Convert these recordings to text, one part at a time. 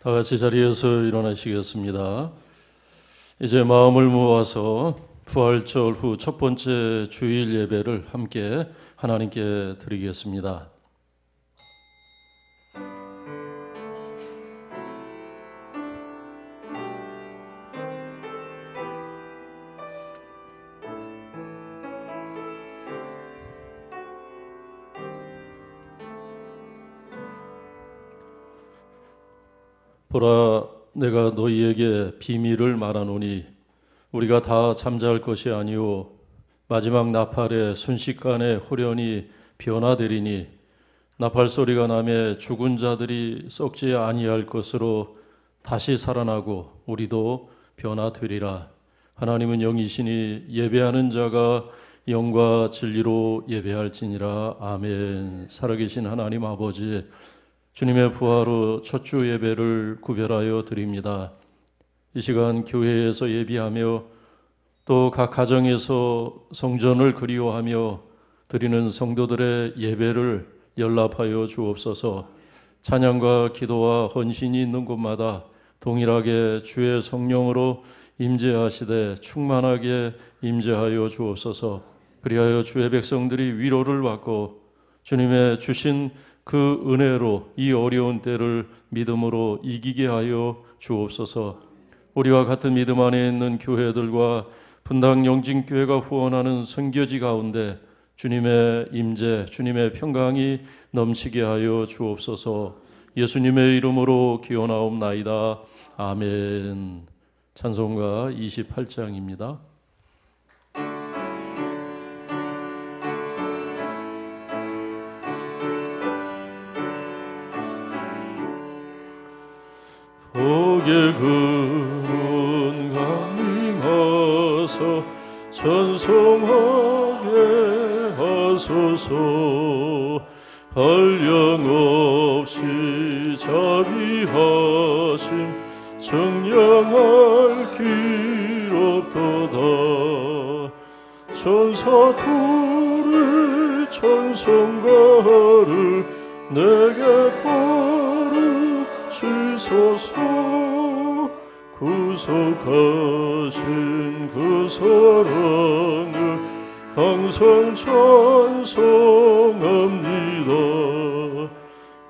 다 같이 자리에서 일어나시겠습니다. 이제 마음을 모아서 부활절 후 첫 번째 주일 예배를 함께 하나님께 드리겠습니다. 보라, 내가 너희에게 비밀을 말하노니 우리가 다 잠잘 것이 아니오 마지막 나팔에 순식간에 호련히 변화되리니 나팔 소리가 나매 죽은 자들이 썩지 아니할 것으로 다시 살아나고 우리도 변화되리라. 하나님은 영이시니 예배하는 자가 영과 진리로 예배할지니라. 아멘. 살아계신 하나님 아버지, 주님의 부활 후 첫 주 예배를 구별하여 드립니다. 이 시간 교회에서 예비하며 또 각 가정에서 성전을 그리워하며 드리는 성도들의 예배를 연락하여 주옵소서. 찬양과 기도와 헌신이 있는 곳마다 동일하게 주의 성령으로 임재하시되 충만하게 임재하여 주옵소서. 그리하여 주의 백성들이 위로를 받고 주님의 주신 그 은혜로 이 어려운 때를 믿음으로 이기게 하여 주옵소서. 우리와 같은 믿음 안에 있는 교회들과 분당 영진교회가 후원하는 선교지 가운데 주님의 임재, 주님의 평강이 넘치게 하여 주옵소서. 예수님의 이름으로 기원하옵나이다. 아멘. 찬송가 28장입니다. 복의 근원 강림하사 찬송하게 하소서. 한량없이 자비하심 정량할 길 없도다. 천사들의 찬송가를 내게 주소서. 구속하신 그 사랑을 항상 찬송합니다.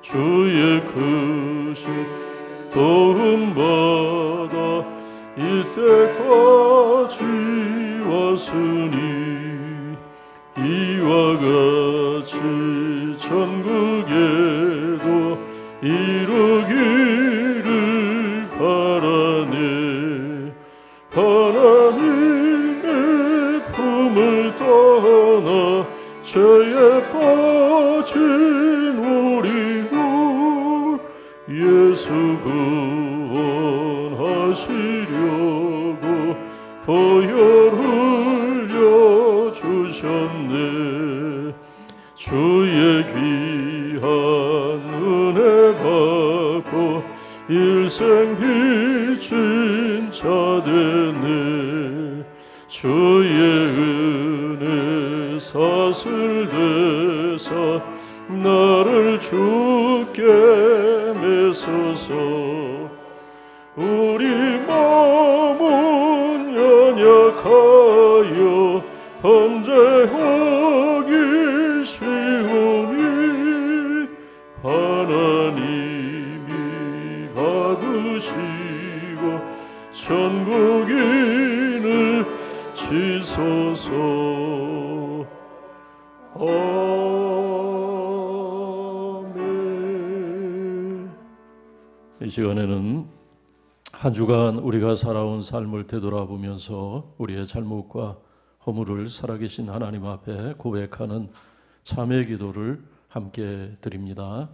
주의 크신 도움받아 이때까지 왔으니 이와 같이 천국에도 이루기를 바라네. 하나님의 품을 떠나 죄에 빠진 우리를 예수 구원하시려고 보혈 흘려 주셨네. 주의 귀한 은혜 받고 일생 빚진 자 되네. 주의 은혜 사슬되사 나를 주께 메소서. 우리 몸은 연약하여 범죄하기 쉬우니 하나님이 받으시고 천국인을 지소서. 아멘. 이 시간에는 한 주간 우리가 살아온 삶을 되돌아보면서 우리의 잘못과 허물을 살아계신 하나님 앞에 고백하는 참회 기도를 함께 드립니다.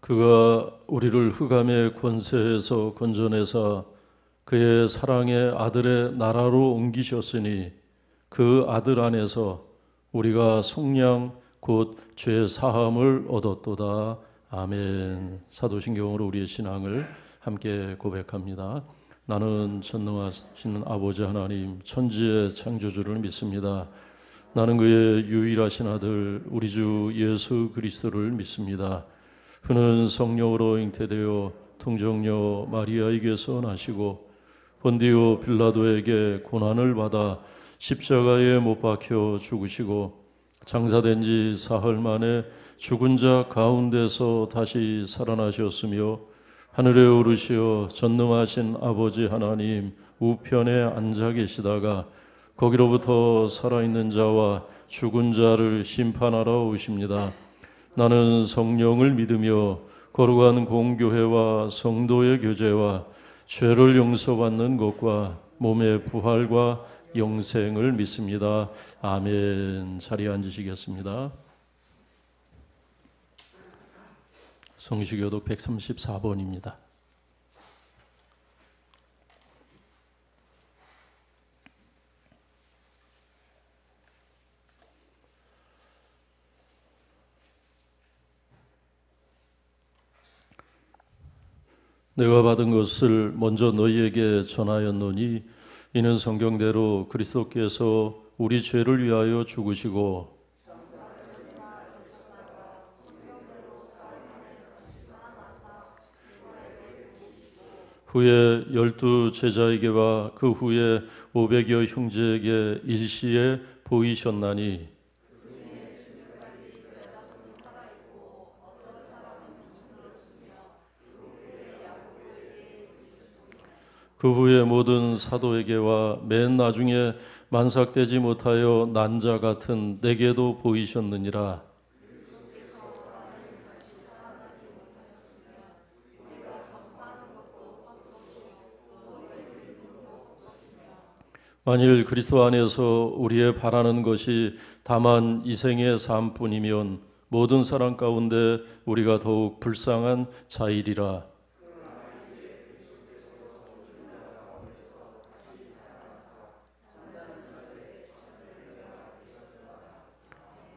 그가 우리를 흑암의 권세에서 건져내사 그의 사랑의 아들의 나라로 옮기셨으니 그 아들 안에서 우리가 속량 곧 죄 사함을 얻었도다. 아멘. 사도신경으로 우리의 신앙을 함께 고백합니다. 나는 전능하신 아버지 하나님 천지의 창조주를 믿습니다. 나는 그의 유일하신 아들 우리 주 예수 그리스도를 믿습니다. 그는 성령으로 잉태되어 통정녀 마리아에게서 나시고 본디오 빌라도에게 고난을 받아 십자가에 못 박혀 죽으시고 장사된 지 사흘 만에 죽은 자 가운데서 다시 살아나셨으며 하늘에 오르시어 전능하신 아버지 하나님 우편에 앉아 계시다가 거기로부터 살아있는 자와 죽은 자를 심판하러 오십니다. 나는 성령을 믿으며 거룩한 공교회와 성도의 교제와 죄를 용서받는 것과 몸의 부활과 영생을 믿습니다. 아멘. 자리에 앉으시겠습니다. 성시교독 134번입니다. 내가 받은 것을 먼저 너희에게 전하였노니 이는 성경대로 그리스도께서 우리 죄를 위하여 죽으시고 후에 12 제자에게와 그 후에 500여 형제에게 일시에 보이셨나니 그 후에 모든 사도에게와 맨 나중에 만삭되지 못하여 난 자 같은 내게도 보이셨느니라. 만일 그리스도 안에서 우리의 바라는 것이 다만 이 생의 삶뿐이면 모든 사람 가운데 우리가 더욱 불쌍한 자이리라.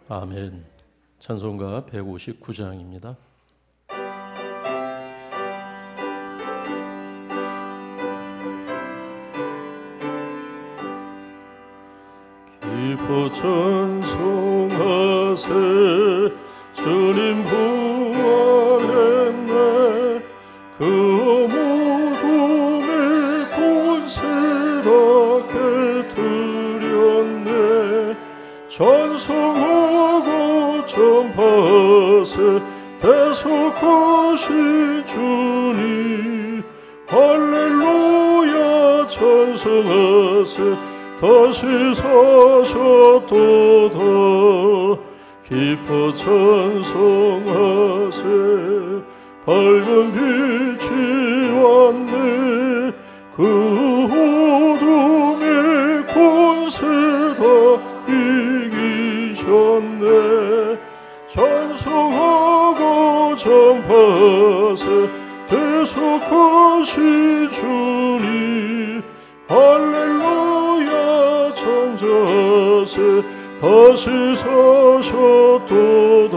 아멘. 찬송가 159장입니다. 기뻐 찬송하세 주님 부활했네 그 모둠의 권세 다 깨뜨렸네 찬송하고 전파하세 대속하신 주님 할렐루야 찬송하세 다시 사셨도다 기뻐 찬송하세 밝은 빛이 왔네 그 어둠의 권세 다 이기셨네 찬송하고 전파하세 대속하신 주님 할렐루야 찬송하세 다시 사셨도다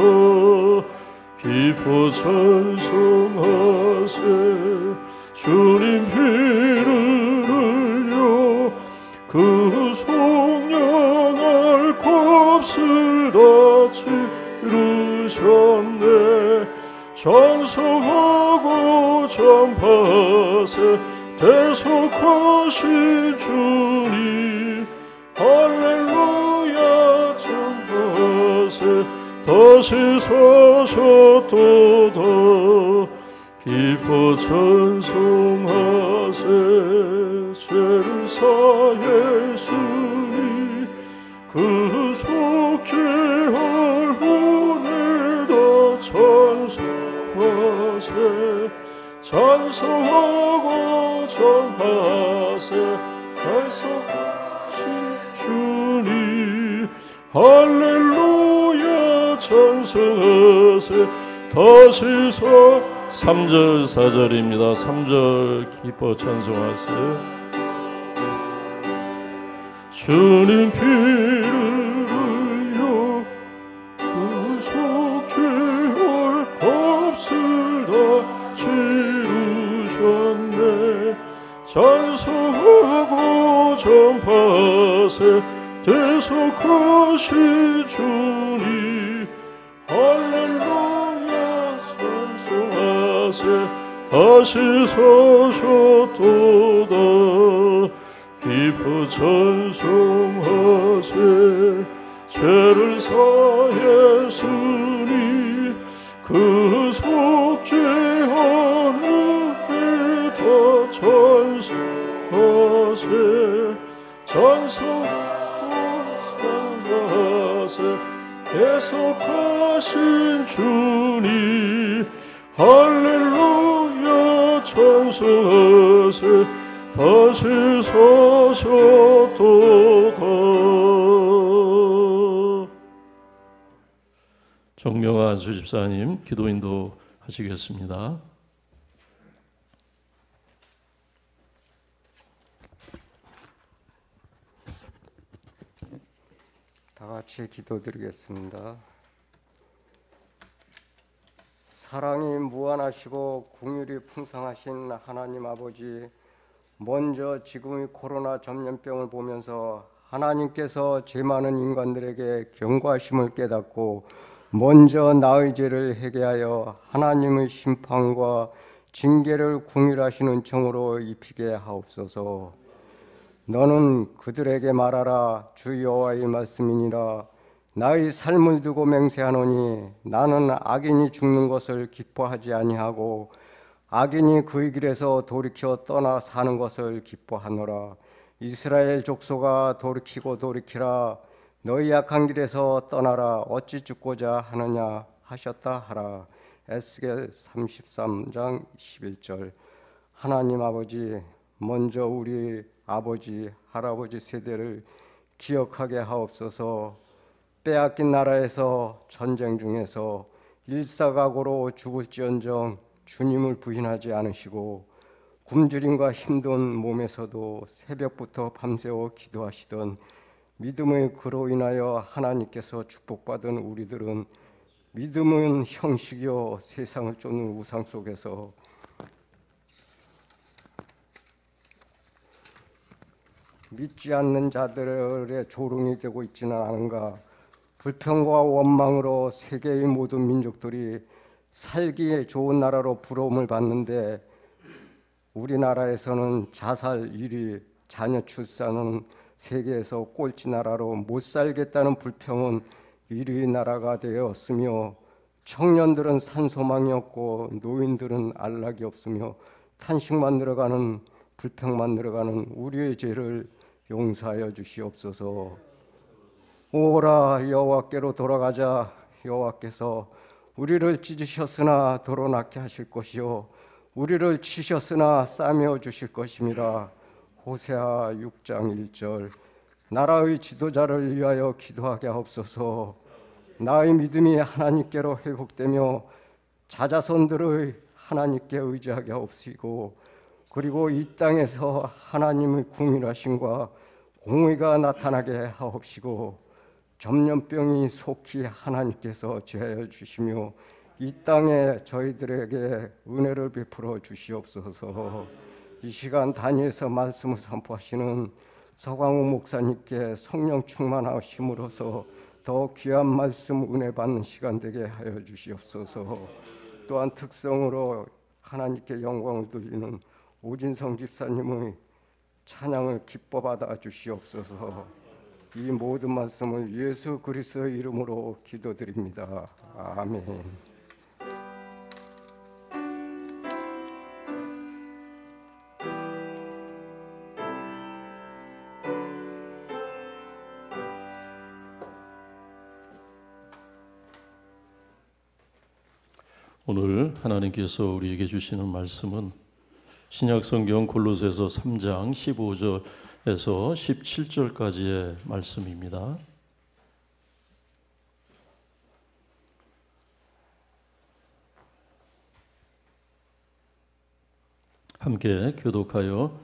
기뻐 찬송하세 주님 피를 흘려 그 속량할 값을 다 치르셨네 찬송하고 전파하세 대속하신 주님 할렐루야 전하세 다시 사셨도다 기뻐 찬송하세 죄를 사해 주니 그 속죄할 은혜다 찬송하세 찬송하고 전파세 대속하신 주님 할렐루야 찬송하세 다시 3절 4절입니다. 3절 기뻐 찬송하세 주님 피를 흘려 그 속죄할 값을 다 치르셨네 찬송하고 전파세 대속하신 주님 할렐루야 찬송하세 다시 사셨도다 기뻐 찬송하세 죄를 사했으니 그 속죄한 은혜 다 찬송하세 찬송하세 대속하신 주님 할렐루야 찬송하세 다시 사셨도다. 정명아 안수집사님 기도인도 하시겠습니다. 다 같이 기도드리겠습니다. 사랑이 무한하시고 긍휼이 풍성하신 하나님 아버지, 먼저 지금의 코로나 전염병을 보면서 하나님께서 죄 많은 인간들에게 경고하심을 깨닫고 먼저 나의 죄를 회개하여 하나님의 심판과 징계를 긍휼하시는 정으로 입히게 하옵소서. 너는 그들에게 말하라. 주 여호와의 말씀이니라. 나의 삶을 두고 맹세하노니 나는 악인이 죽는 것을 기뻐하지 아니하고 악인이 그의 길에서 돌이켜 떠나 사는 것을 기뻐하노라. 이스라엘 족속아 돌이키고 돌이키라. 너희 악한 길에서 떠나라. 어찌 죽고자 하느냐 하셨다 하라. 에스겔 33장 11절. 하나님 아버지, 먼저 우리 아버지, 할아버지 세대를 기억하게 하옵소서. 빼앗긴 나라에서 전쟁 중에서 일사각오로 죽을지언정 주님을 부인하지 않으시고 굶주림과 힘든 몸에서도 새벽부터 밤새워 기도하시던 믿음의 그로 인하여 하나님께서 축복받은 우리들은 믿음은 형식이요 세상을 쫓는 우상 속에서 믿지 않는 자들의 조롱이 되고 있지는 않은가. 불평과 원망으로 세계의 모든 민족들이 살기에 좋은 나라로 부러움을 받는데 우리나라에서는 자살 1위, 자녀 출산은 세계에서 꼴찌 나라로 못 살겠다는 불평은 1위 나라가 되었으며 청년들은 산소망이 없고 노인들은 안락이 없으며 탄식만 늘어가는 불평만 늘어가는 우리의 죄를 용서하여 주시옵소서. 오라 여호와께로 돌아가자. 여호와께서 우리를 찢으셨으나 도로 낫게 하실 것이요 우리를 치셨으나 싸매어 주실 것임이라. 호세아 6장 1절. 나라의 지도자를 위하여 기도하게 하옵소서. 나의 믿음이 하나님께로 회복되며 자자손들의 하나님께 의지하게 하옵시고 그리고 이 땅에서 하나님의 궁휼하심과 공의가 나타나게 하옵시고 전염병이 속히 하나님께서 제하여 주시며 이 땅에 저희들에게 은혜를 베풀어 주시옵소서. 이 시간 단위에서 말씀을 선포하시는 서광욱 목사님께 성령 충만하심으로써 더 귀한 말씀 은혜 받는 시간 되게 하여 주시옵소서. 또한 특성으로 하나님께 영광을 돌리는 오진성 집사님의 찬양을 기뻐 받아 주시옵소서. 이 모든 말씀을 예수 그리스도의 이름으로 기도드립니다. 아멘. 오늘 하나님께서 우리에게 주시는 말씀은 신약성경 골로새서 3장 15절에서 17절까지의 말씀입니다. 함께 교독하여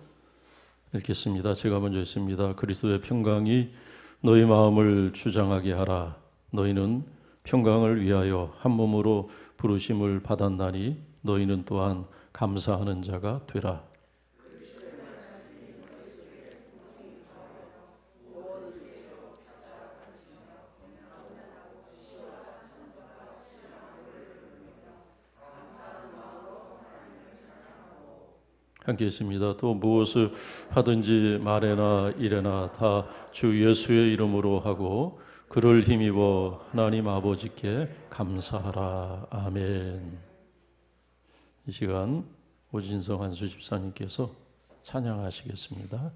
읽겠습니다. 제가 먼저 읽습니다. 그리스도의 평강이 너희 마음을 주장하게 하라. 너희는 평강을 위하여 한 몸으로 부르심을 받았나니 너희는 또한 감사하는 자가 되라. 함께 있습니다. 또 무엇을 하든지 말에나 일에나 다 주 예수의 이름으로 하고 그를 힘입어 하나님 아버지께 감사하라. 아멘. 이 시간 오진성 한수 집사님께서 찬양하시겠습니다.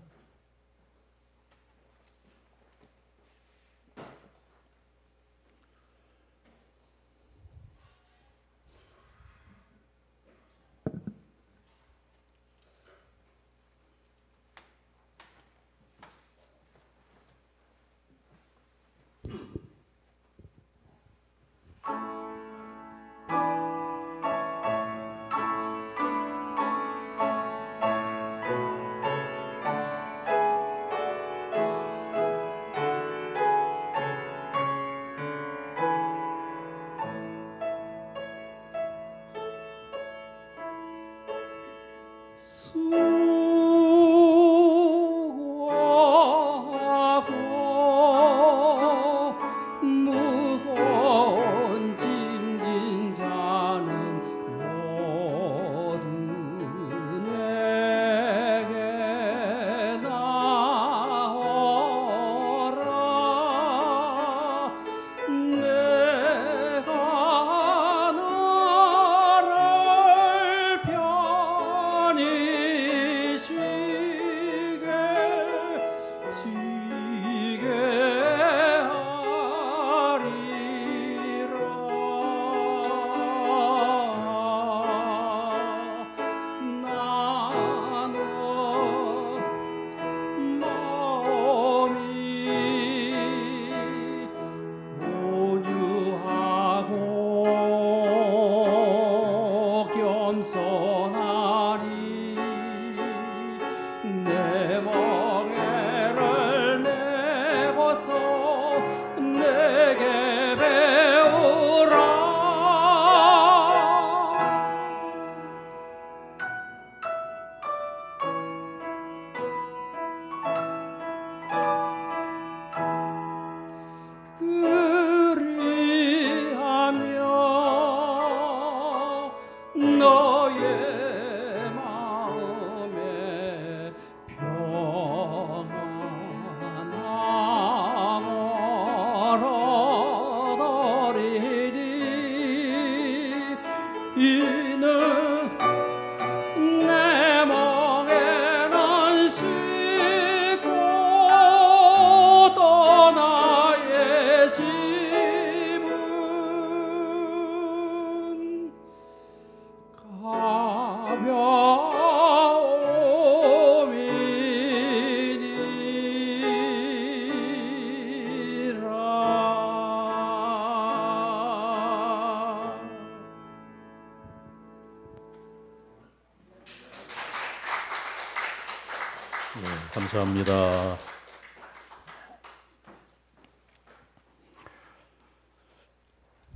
감사합니다.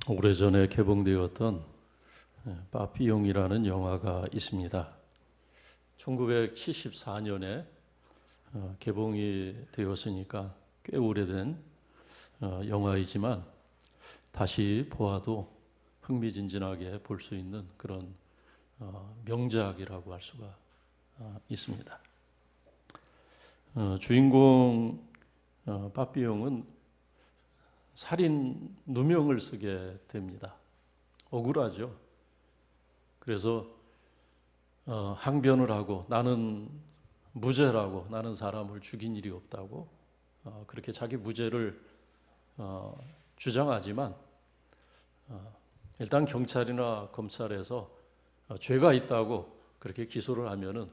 오래전에 개봉되었던 빠삐용이라는 영화가 있습니다. 1974년에 개봉이 되었으니까 꽤 오래된 영화이지만 다시 보아도 흥미진진하게 볼 수 있는 그런 명작이라고 할 수가 있습니다. 주인공 빠삐용은 살인 누명을 쓰게 됩니다. 억울하죠. 그래서 항변을 하고 나는 무죄라고, 나는 사람을 죽인 일이 없다고 그렇게 자기 무죄를 주장하지만 일단 경찰이나 검찰에서 죄가 있다고 그렇게 기소를 하면은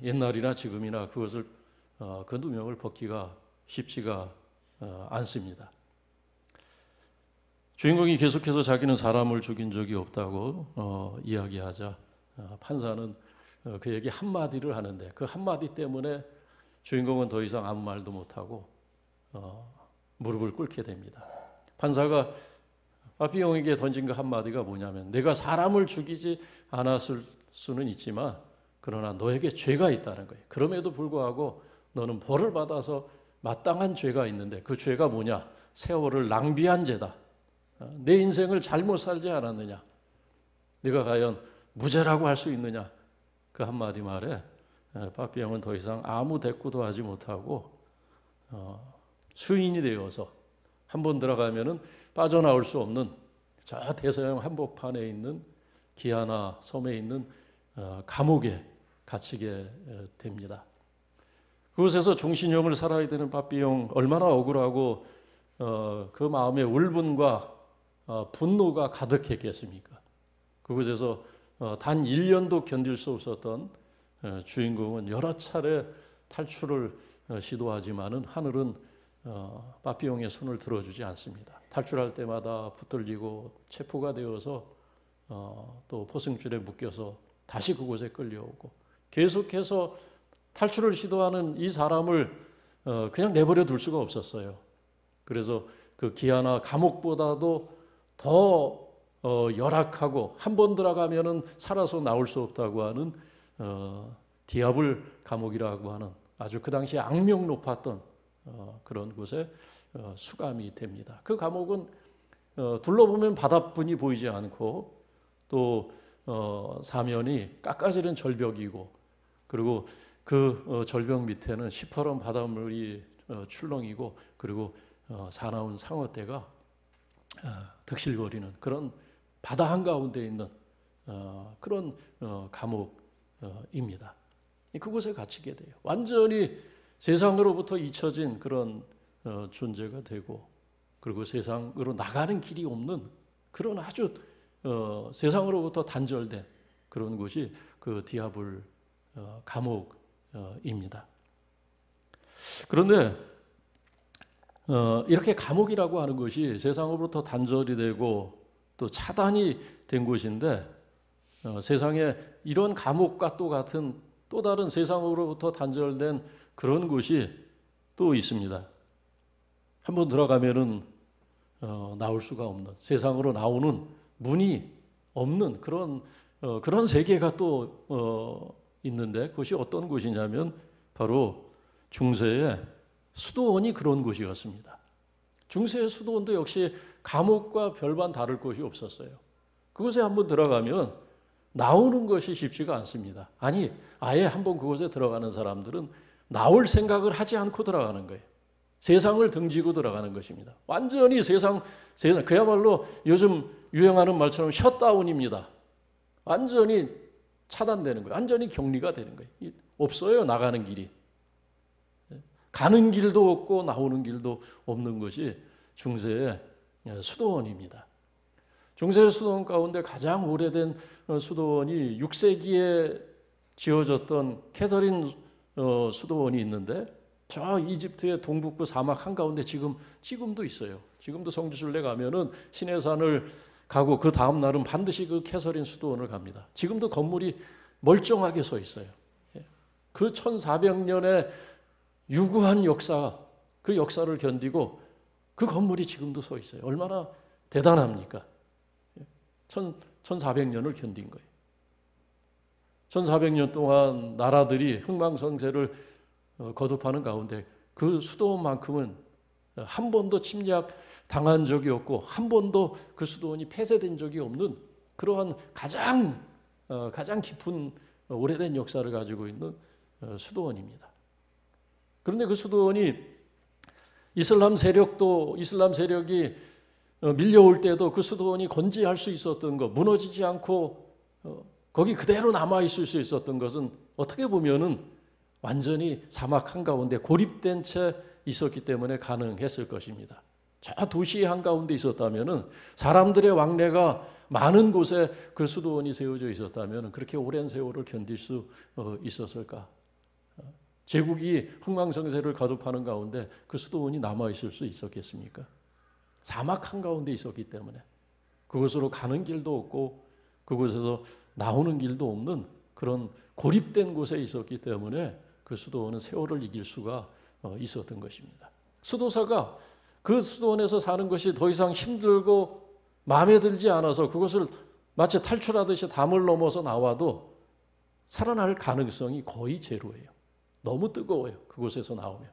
옛날이나 지금이나 그것을 그 누명을 벗기가 쉽지가 않습니다. 주인공이 계속해서 자기는 사람을 죽인 적이 없다고 이야기하자 판사는 그에게 한마디를 하는데 그 한마디 때문에 주인공은 더 이상 아무 말도 못하고 무릎을 꿇게 됩니다. 판사가 빠삐용에게 던진 그 한마디가 뭐냐면 내가 사람을 죽이지 않았을 수는 있지만 그러나 너에게 죄가 있다는 거예요. 그럼에도 불구하고 너는 벌을 받아서 마땅한 죄가 있는데 그 죄가 뭐냐? 세월을 낭비한 죄다. 내 인생을 잘못 살지 않았느냐? 네가 과연 무죄라고 할 수 있느냐? 그 한마디 말에 빠삐용은 더 이상 아무 대꾸도 하지 못하고 수인이 되어서 한 번 들어가면은 빠져나올 수 없는 저 대서양 한복판에 있는 기아나 섬에 있는 감옥에 갇히게 됩니다. 그곳에서 종신형을 살아야 되는 빠삐용 얼마나 억울하고 그 마음에 울분과 분노가 가득했겠습니까? 그곳에서 단 1년도 견딜 수 없었던 주인공은 여러 차례 탈출을 시도하지만은 하늘은 빠삐용의 손을 들어주지 않습니다. 탈출할 때마다 붙들리고 체포가 되어서 또 포승줄에 묶여서 다시 그곳에 끌려오고 계속해서 탈출을 시도하는 이 사람을 그냥 내버려 둘 수가 없었어요. 그래서 그 기아나 감옥보다도 더 열악하고 한 번 들어가면은 살아서 나올 수 없다고 하는 디아블 감옥이라고 하는 아주 그 당시에 악명 높았던 그런 곳에 수감이 됩니다. 그 감옥은 둘러보면 바다뿐이 보이지 않고 또 사면이 깎아지른 절벽이고 그리고 그 절벽 밑에는 시퍼런 바닷물이 출렁이고 그리고 사나운 상어떼가 득실거리는 그런 바다 한가운데 있는 그런 감옥입니다. 그곳에 갇히게 돼요. 완전히 세상으로부터 잊혀진 그런 존재가 되고 그리고 세상으로 나가는 길이 없는 그런 아주 세상으로부터 단절된 그런 곳이 그 디아블 감옥입니다. 그런데 이렇게 감옥이라고 하는 것이 세상으로부터 단절이 되고 또 차단이 된 곳인데 세상에 이런 감옥과 또 같은 또 다른 세상으로부터 단절된 그런 곳이 또 있습니다. 한번 들어가면은 나올 수가 없는 세상으로 나오는 문이 없는 그런 세계가 또 있는데 그것이 어떤 곳이냐면 바로 중세의 수도원이 그런 곳이었습니다. 중세의 수도원도 역시 감옥과 별반 다를 것이 없었어요. 그곳에 한번 들어가면 나오는 것이 쉽지가 않습니다. 아니 아예 한번 그곳에 들어가는 사람들은 나올 생각을 하지 않고 들어가는 거예요. 세상을 등지고 들어가는 것입니다. 완전히 세상 그야말로 요즘 유행하는 말처럼 셧다운입니다. 완전히 차단되는 거예요. 완전히 격리가 되는 거예요. 없어요. 나가는 길이. 가는 길도 없고 나오는 길도 없는 것이 중세의 수도원입니다. 중세의 수도원 가운데 가장 오래된 수도원이 6세기에 지어졌던 캐서린 수도원이 있는데 저 이집트의 동북부 사막 한가운데 지금도 있어요. 지금도 성지순례 가면은 시내산을 가고 그 다음 날은 반드시 그 캐서린 수도원을 갑니다. 지금도 건물이 멀쩡하게 서 있어요. 그 1400년의 유구한 역사, 그 역사를 견디고 그 건물이 지금도 서 있어요. 얼마나 대단합니까? 1400년을 견딘 거예요. 1400년 동안 나라들이 흥망성쇠를 거듭하는 가운데 그 수도원만큼은 한 번도 침략 당한 적이 없고 한 번도 그 수도원이 폐쇄된 적이 없는 그러한 가장 깊은 오래된 역사를 가지고 있는 수도원입니다. 그런데 그 수도원이 이슬람 세력이 밀려올 때도 그 수도원이 건재할 수 있었던 것, 무너지지 않고 거기 그대로 남아있을 수 있었던 것은 어떻게 보면은 완전히 사막 한가운데 고립된 채 있었기 때문에 가능했을 것입니다. 저 도시 한가운데 있었다면은 사람들의 왕래가 많은 곳에 그 수도원이 세워져 있었다면 그렇게 오랜 세월을 견딜 수 있었을까? 제국이 흥망성쇠를 거듭하는 가운데 그 수도원이 남아있을 수 있었겠습니까? 사막 한가운데 있었기 때문에 그곳으로 가는 길도 없고 그곳에서 나오는 길도 없는 그런 고립된 곳에 있었기 때문에 그 수도원은 세월을 이길 수가 있었던 것입니다. 수도사가 그 수도원에서 사는 것이 더 이상 힘들고 마음에 들지 않아서 그것을 마치 탈출하듯이 담을 넘어서 나와도 살아날 가능성이 거의 제로예요. 너무 뜨거워요. 그곳에서 나오면.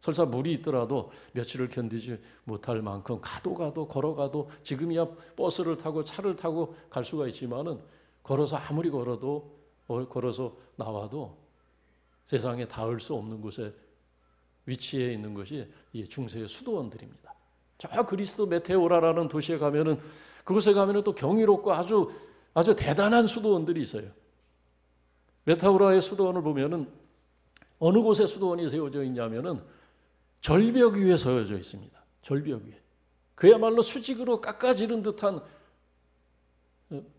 설사 물이 있더라도 며칠을 견디지 못할 만큼 가도 걸어가도 지금이야 버스를 타고 차를 타고 갈 수가 있지만은 걸어서 아무리 걸어서 나와도 세상에 닿을 수 없는 곳에 위치해 있는 것이 이 중세의 수도원들입니다. 저 그리스도 메테오라라는 도시에 가면은 그곳에 가면은 또 경이롭고 아주 대단한 수도원들이 있어요. 메테오라의 수도원을 보면은 어느 곳에 수도원이 세워져 있냐면은 절벽 위에 세워져 있습니다. 절벽 위에. 그야말로 수직으로 깎아지른 듯한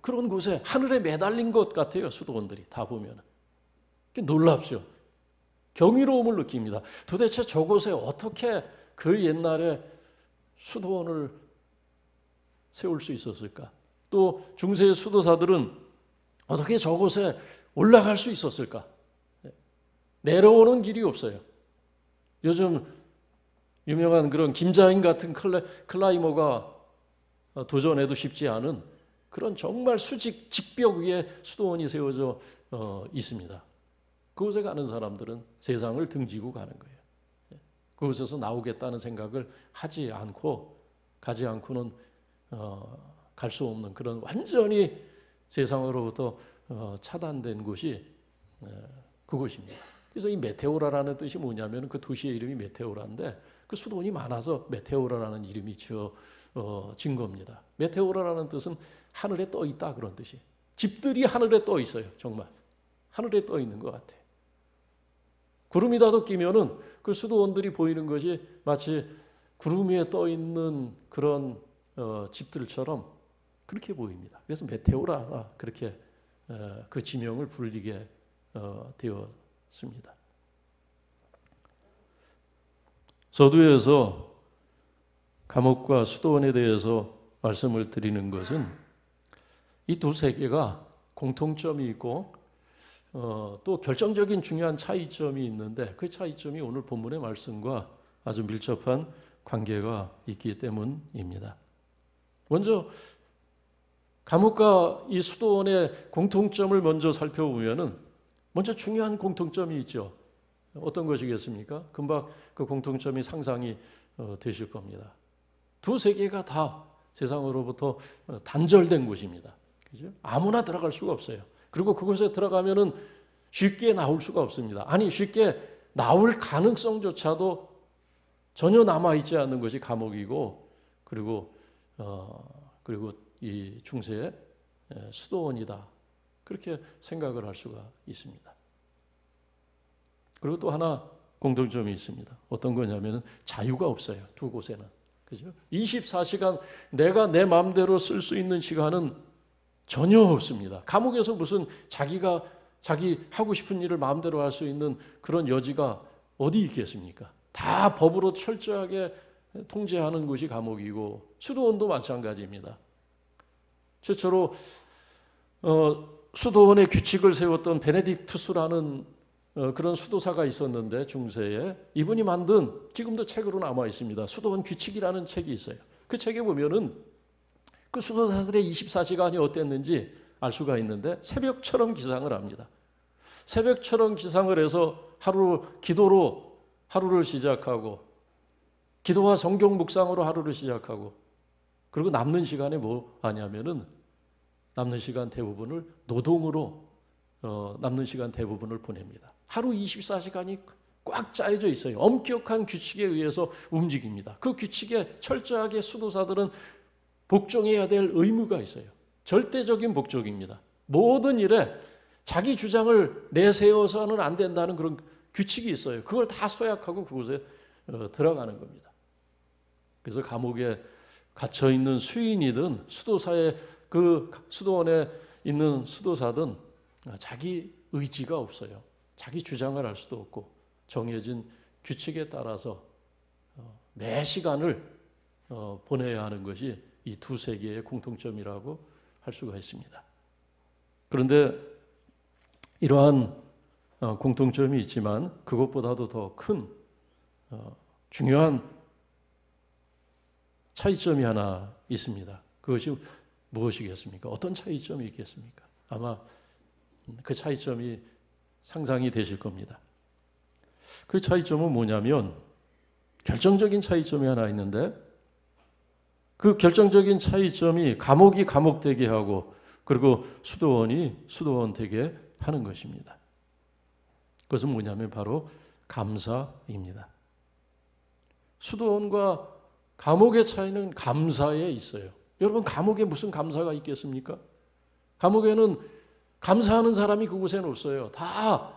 그런 곳에 하늘에 매달린 것 같아요. 수도원들이 다 보면은. 놀랍죠. 경이로움을 느낍니다. 도대체 저곳에 어떻게 그 옛날에 수도원을 세울 수 있었을까? 또 중세의 수도사들은 어떻게 저곳에 올라갈 수 있었을까? 내려오는 길이 없어요. 요즘 유명한 그런 김자인 같은 클라이머가 도전해도 쉽지 않은 그런 정말 직벽 위에 수도원이 세워져 있습니다. 그곳에 가는 사람들은 세상을 등지고 가는 거예요. 그곳에서 나오겠다는 생각을 가지 않고는 갈 수 없는 그런 완전히 세상으로부터 차단된 곳이 그곳입니다. 그래서 이 메테오라라는 뜻이 뭐냐면 그 도시의 이름이 메테오라인데 그 수도원이 많아서 메테오라라는 이름이 지어진 겁니다. 메테오라라는 뜻은 하늘에 떠 있다 그런 뜻이. 집들이 하늘에 떠 있어요. 정말 하늘에 떠 있는 것 같아요. 구름이라도 끼면은 그 수도원들이 보이는 것이 마치 구름 위에 떠 있는 그런 집들처럼 그렇게 보입니다. 그래서 메테오라 그렇게 그 지명을 불리게 되었습니다. 서두에서 감옥과 수도원에 대해서 말씀을 드리는 것은 이 두 세계가 공통점이 있고 또 결정적인 중요한 차이점이 있는데 그 차이점이 오늘 본문의 말씀과 아주 밀접한 관계가 있기 때문입니다. 먼저 감옥과 이 수도원의 공통점을 먼저 살펴보면은 먼저 중요한 공통점이 있죠. 어떤 것이겠습니까? 금방 그 공통점이 상상이 되실 겁니다. 두 세계가 다 세상으로부터 단절된 곳입니다. 그죠? 아무나 들어갈 수가 없어요. 그리고 그곳에 들어가면은 쉽게 나올 수가 없습니다. 아니 쉽게 나올 가능성조차도 전혀 남아있지 않는 것이 감옥이고 그리고 이 중세의 수도원이다. 그렇게 생각을 할 수가 있습니다. 그리고 또 하나 공통점이 있습니다. 어떤 거냐면 자유가 없어요. 두 곳에는. 그죠? 24시간 내가 내 마음대로 쓸 수 있는 시간은 전혀 없습니다. 감옥에서 무슨 자기 하고 싶은 일을 마음대로 할 수 있는 그런 여지가 어디 있겠습니까? 다 법으로 철저하게 통제하는 곳이 감옥이고 수도원도 마찬가지입니다. 최초로 수도원의 규칙을 세웠던 베네딕투스라는 그런 수도사가 있었는데 중세에 이분이 만든 지금도 책으로 남아 있습니다. 수도원 규칙이라는 책이 있어요. 그 책에 보면은 그 수도사들의 24시간이 어땠는지 알 수가 있는데 새벽처럼 기상을 합니다. 새벽처럼 기상을 해서 기도로 하루를 시작하고 기도와 성경 묵상으로 하루를 시작하고 그리고 남는 시간에 뭐 하냐면은 남는 시간 대부분을 노동으로 남는 시간 대부분을 보냅니다. 하루 24시간이 꽉 짜여져 있어요. 엄격한 규칙에 의해서 움직입니다. 그 규칙에 철저하게 수도사들은 복종해야 될 의무가 있어요. 절대적인 복종입니다. 모든 일에 자기 주장을 내세워서는 안 된다는 그런 규칙이 있어요. 그걸 다 서약하고 그곳에 들어가는 겁니다. 그래서 감옥에 갇혀 있는 수인이든 수도사의 그 수도원에 있는 수도사든 자기 의지가 없어요. 자기 주장을 할 수도 없고 정해진 규칙에 따라서 매 시간을 보내야 하는 것이 이 두 세계의 공통점이라고 할 수가 있습니다. 그런데 이러한 공통점이 있지만 그것보다도 더 큰 중요한 차이점이 하나 있습니다. 그것이 무엇이겠습니까? 어떤 차이점이 있겠습니까? 아마 그 차이점이 상상이 되실 겁니다. 그 차이점은 뭐냐면 결정적인 차이점이 하나 있는데 그 결정적인 차이점이 감옥이 감옥되게 하고 그리고 수도원이 수도원되게 하는 것입니다. 그것은 뭐냐면 바로 감사입니다. 수도원과 감옥의 차이는 감사에 있어요. 여러분 감옥에 무슨 감사가 있겠습니까? 감옥에는 감사하는 사람이 그곳에는 없어요. 다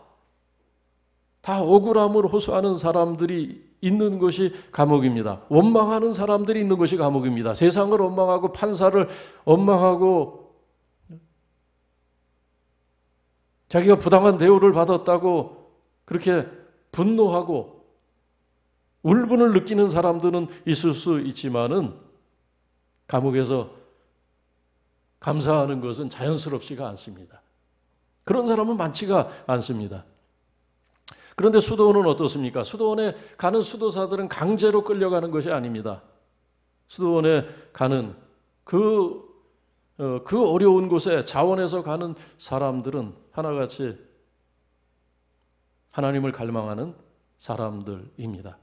억울함을 호소하는 사람들이 있는 것이 감옥입니다. 원망하는 사람들이 있는 것이 감옥입니다. 세상을 원망하고 판사를 원망하고 자기가 부당한 대우를 받았다고 그렇게 분노하고 울분을 느끼는 사람들은 있을 수 있지만은 감옥에서 감사하는 것은 자연스럽지가 않습니다. 그런 사람은 많지가 않습니다. 그런데 수도원은 어떻습니까? 수도원에 가는 수도사들은 강제로 끌려가는 것이 아닙니다. 수도원에 가는 그 어려운 곳에 자원해서 가는 사람들은 하나같이 하나님을 갈망하는 사람들입니다.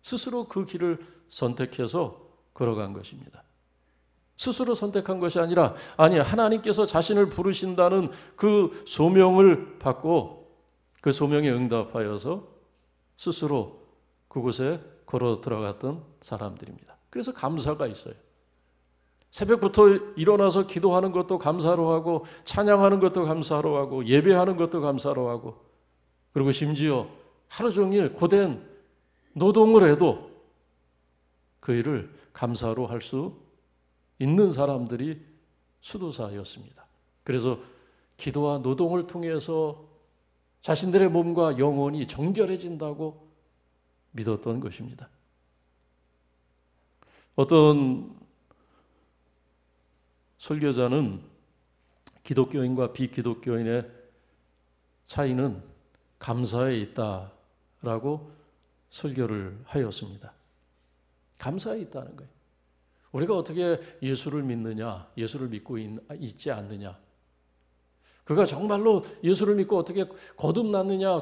스스로 그 길을 선택해서 걸어간 것입니다. 스스로 선택한 것이 아니라 하나님께서 자신을 부르신다는 그 소명을 받고 그 소명에 응답하여서 스스로 그곳에 걸어 들어갔던 사람들입니다. 그래서 감사가 있어요. 새벽부터 일어나서 기도하는 것도 감사로 하고 찬양하는 것도 감사로 하고 예배하는 것도 감사로 하고 그리고 심지어 하루 종일 고된 노동을 해도 그 일을 감사로 할 수 있는 사람들이 수도사였습니다. 그래서 기도와 노동을 통해서 자신들의 몸과 영혼이 정결해진다고 믿었던 것입니다. 어떤 설교자는 기독교인과 비기독교인의 차이는 감사에 있다라고 설교를 하였습니다. 감사에 있다는 거예요. 우리가 어떻게 예수를 믿느냐, 예수를 믿고 있지 않느냐, 그가 정말로 예수를 믿고 어떻게 거듭났느냐,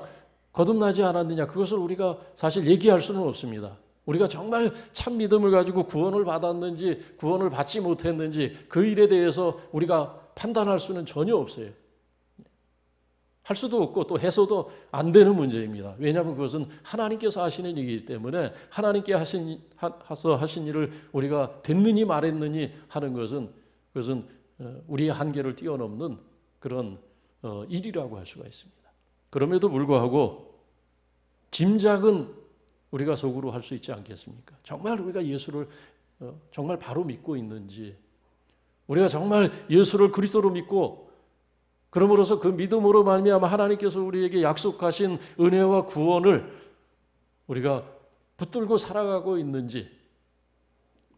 거듭나지 않았느냐, 그것을 우리가 사실 얘기할 수는 없습니다. 우리가 정말 참 믿음을 가지고 구원을 받았는지 구원을 받지 못했는지 그 일에 대해서 우리가 판단할 수는 전혀 없어요. 할 수도 없고 또 해서도 안 되는 문제입니다. 왜냐하면 그것은 하나님께서 하시는 일이기 때문에 하나님께 하신 일을 우리가 됐느니 말했느니 하는 그것은 우리의 한계를 뛰어넘는 그런 일이라고 할 수가 있습니다. 그럼에도 불구하고 짐작은 우리가 속으로 할 수 있지 않겠습니까? 정말 우리가 예수를 정말 바로 믿고 있는지, 우리가 정말 예수를 그리스도로 믿고 그러므로서 그 믿음으로 말미암아 하나님께서 우리에게 약속하신 은혜와 구원을 우리가 붙들고 살아가고 있는지,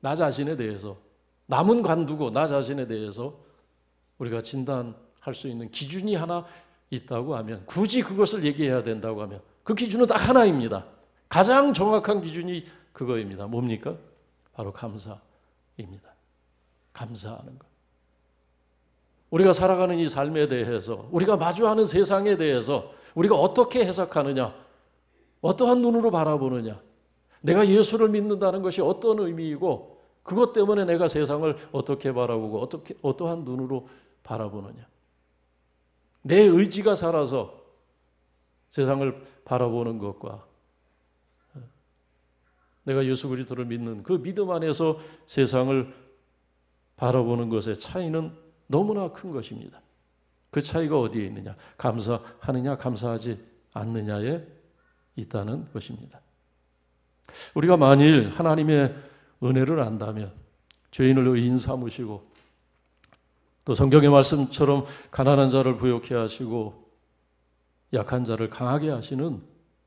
나 자신에 대해서, 남은 관두고 나 자신에 대해서 우리가 진단할 수 있는 기준이 하나 있다고 하면, 굳이 그것을 얘기해야 된다고 하면 그 기준은 딱 하나입니다. 가장 정확한 기준이 그거입니다. 뭡니까? 바로 감사입니다. 감사하는 것. 우리가 살아가는 이 삶에 대해서, 우리가 마주하는 세상에 대해서 우리가 어떻게 해석하느냐, 어떠한 눈으로 바라보느냐, 내가 예수를 믿는다는 것이 어떤 의미이고 그것 때문에 내가 세상을 어떻게 바라보고 어떠한 눈으로 바라보느냐. 내 의지가 살아서 세상을 바라보는 것과 내가 예수 그리스도를 믿는 그 믿음 안에서 세상을 바라보는 것의 차이는 너무나 큰 것입니다. 그 차이가 어디에 있느냐? 감사하느냐 감사하지 않느냐에 있다는 것입니다. 우리가 만일 하나님의 은혜를 안다면 죄인을 의인 삼으시고 또 성경의 말씀처럼 가난한 자를 부욕해 하시고 약한 자를 강하게 하시는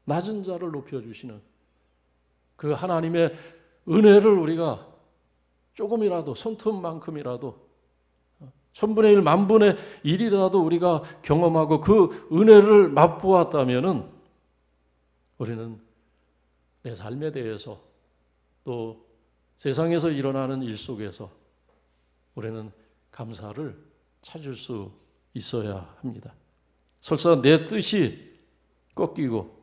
낮은 자를 높여주시는 그 하나님의 은혜를 우리가 조금이라도 손톱만큼이라도 1000분의 1, 10,000분의 1이라도 우리가 경험하고 그 은혜를 맛보았다면 우리는 내 삶에 대해서 또 세상에서 일어나는 일 속에서 우리는 감사를 찾을 수 있어야 합니다. 설사 내 뜻이 꺾이고